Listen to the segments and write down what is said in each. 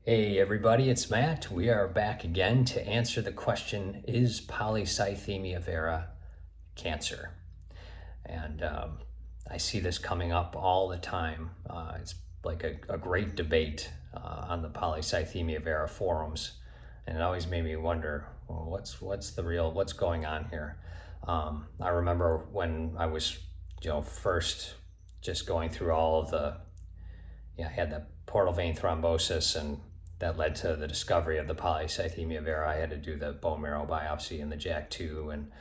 Hey everybody, it's Matt. We are back again to answer the question, is polycythemia vera cancer? And I see this coming up all the time. It's like a great debate on the polycythemia vera forums. And it always made me wonder, well, what's going on here? I remember when I was, first just going through all of I had the portal vein thrombosis, and that led to the discovery of the polycythemia vera. I had to do the bone marrow biopsy and the JAK2 and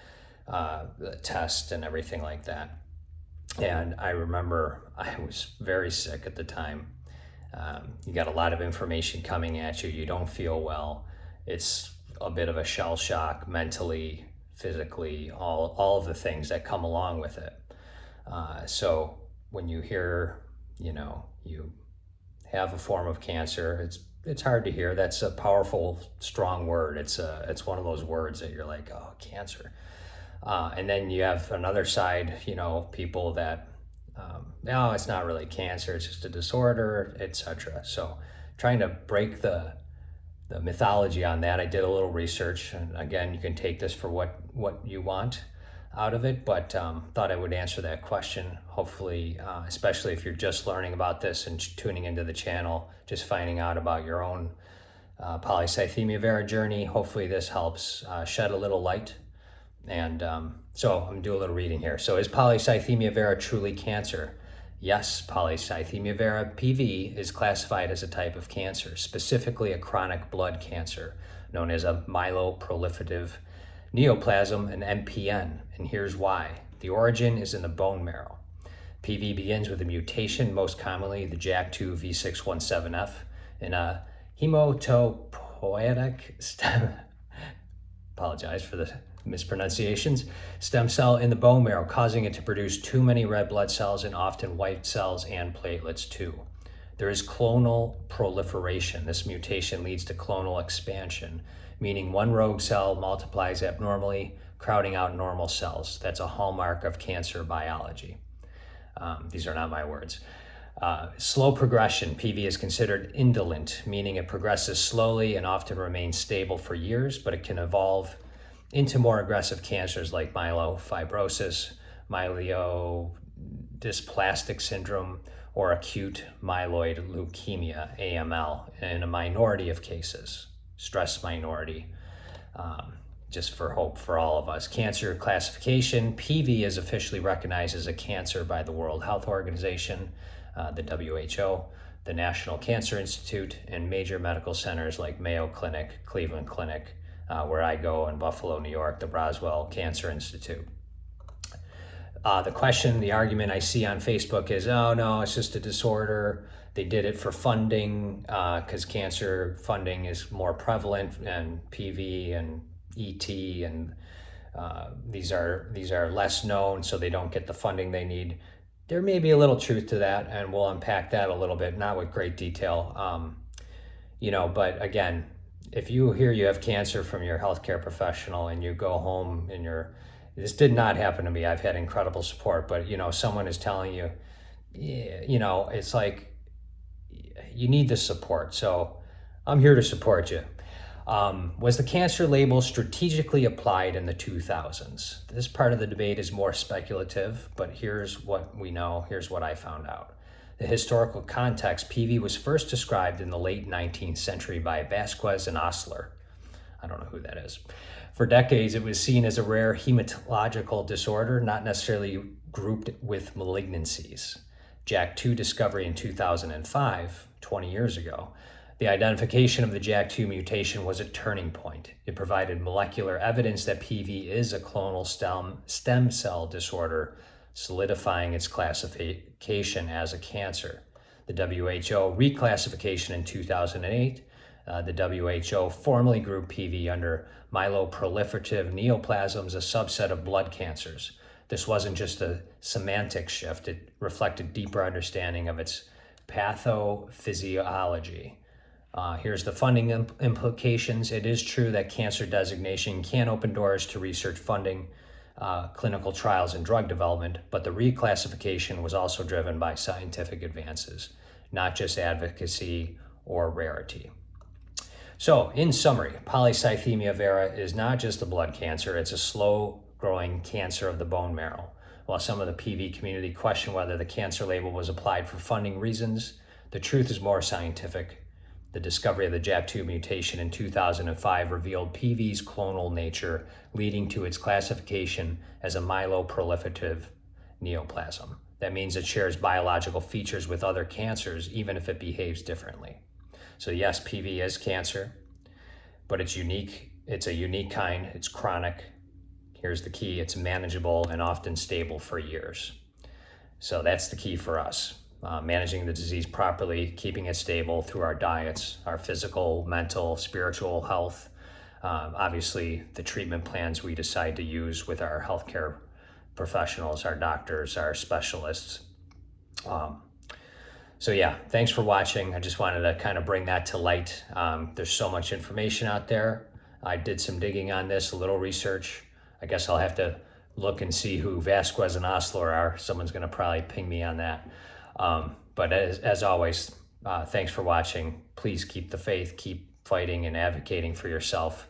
the test and everything like that. And I remember I was very sick at the time. You got a lot of information coming at you. You don't feel well. It's a bit of a shell shock mentally, physically, all of the things that come along with it. So when you hear, you have a form of cancer, it's hard to hear. That's a powerful, strong word. It's one of those words that you're like, oh, cancer. And then you have another side, people that, no, it's not really cancer, it's just a disorder, etc. So trying to break the mythology on that. I did a little research, and again, you can take this for what you want out of it, but thought I would answer that question. Hopefully, especially if you're just learning about this and tuning into the channel, just finding out about your own polycythemia vera journey. Hopefully this helps shed a little light. And so I'm gonna do a little reading here. So is polycythemia vera truly cancer? Yes, polycythemia vera PV is classified as a type of cancer, specifically a chronic blood cancer known as a myeloproliferative neoplasm, an MPN, and here's why. The origin is in the bone marrow. PV begins with a mutation, most commonly the JAK2 V617F, in a hematopoietic apologize for the mispronunciations, stem cell in the bone marrow, causing it to produce too many red blood cells and often white cells and platelets too. There is clonal proliferation. This mutation leads to clonal expansion, meaning one rogue cell multiplies abnormally, crowding out normal cells. That's a hallmark of cancer biology. These are not my words. Slow progression. PV is considered indolent, meaning it progresses slowly and often remains stable for years, but it can evolve into more aggressive cancers like myelofibrosis, myelodysplastic syndrome, or acute myeloid leukemia, AML, in a minority of cases, stress minority, just for hope for all of us. Cancer classification, PV is officially recognized as a cancer by the World Health Organization, the WHO, the National Cancer Institute, and major medical centers like Mayo Clinic, Cleveland Clinic, where I go in Buffalo, New York, the Roswell Cancer Institute. The argument I see on Facebook is, oh no, it's just a disorder. They did it for funding because cancer funding is more prevalent, and PV and ET and these are less known, so they don't get the funding they need. There may be a little truth to that, and we'll unpack that a little bit, not with great detail. But again, if you hear you have cancer from your healthcare professional and you go home and this did not happen to me. I've had incredible support, but someone is telling you, it's like you need the support. So I'm here to support you. Was the cancer label strategically applied in the 2000s? This part of the debate is more speculative, but here's what we know. Here's what I found out. The historical context: PV was first described in the late 19th century by Vasquez and Osler. I don't know who that is. For decades, it was seen as a rare hematological disorder, not necessarily grouped with malignancies. JAK2 discovery in 2005, 20 years ago, the identification of the JAK2 mutation was a turning point. It provided molecular evidence that PV is a clonal stem cell disorder, solidifying its classification as a cancer. The WHO reclassification in 2008, the WHO formally grouped PV under myeloproliferative neoplasms, a subset of blood cancers. This wasn't just a semantic shift, it reflected deeper understanding of its pathophysiology. Here's the funding implications. It is true that cancer designation can open doors to research funding, clinical trials, and drug development, but the reclassification was also driven by scientific advances, not just advocacy or rarity. So, in summary, polycythemia vera is not just a blood cancer, it's a slow-growing cancer of the bone marrow. While some of the PV community question whether the cancer label was applied for funding reasons, the truth is more scientific. The discovery of the JAK2 mutation in 2005 revealed PV's clonal nature, leading to its classification as a myeloproliferative neoplasm. That means it shares biological features with other cancers, even if it behaves differently. So yes, PV is cancer, but it's unique. It's a unique kind. It's chronic. Here's the key. It's manageable and often stable for years. So that's the key for us. Managing the disease properly, keeping it stable through our diets, our physical, mental, spiritual health. Obviously, the treatment plans we decide to use with our healthcare professionals, our doctors, our specialists. So yeah, thanks for watching. I just wanted to kind of bring that to light. There's so much information out there. I did some digging on this, a little research. I guess I'll have to look and see who Vasquez and Osler are. Someone's going to probably ping me on that. But as always, thanks for watching. Please keep the faith, keep fighting and advocating for yourself.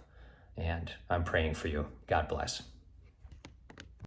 And I'm praying for you. God bless.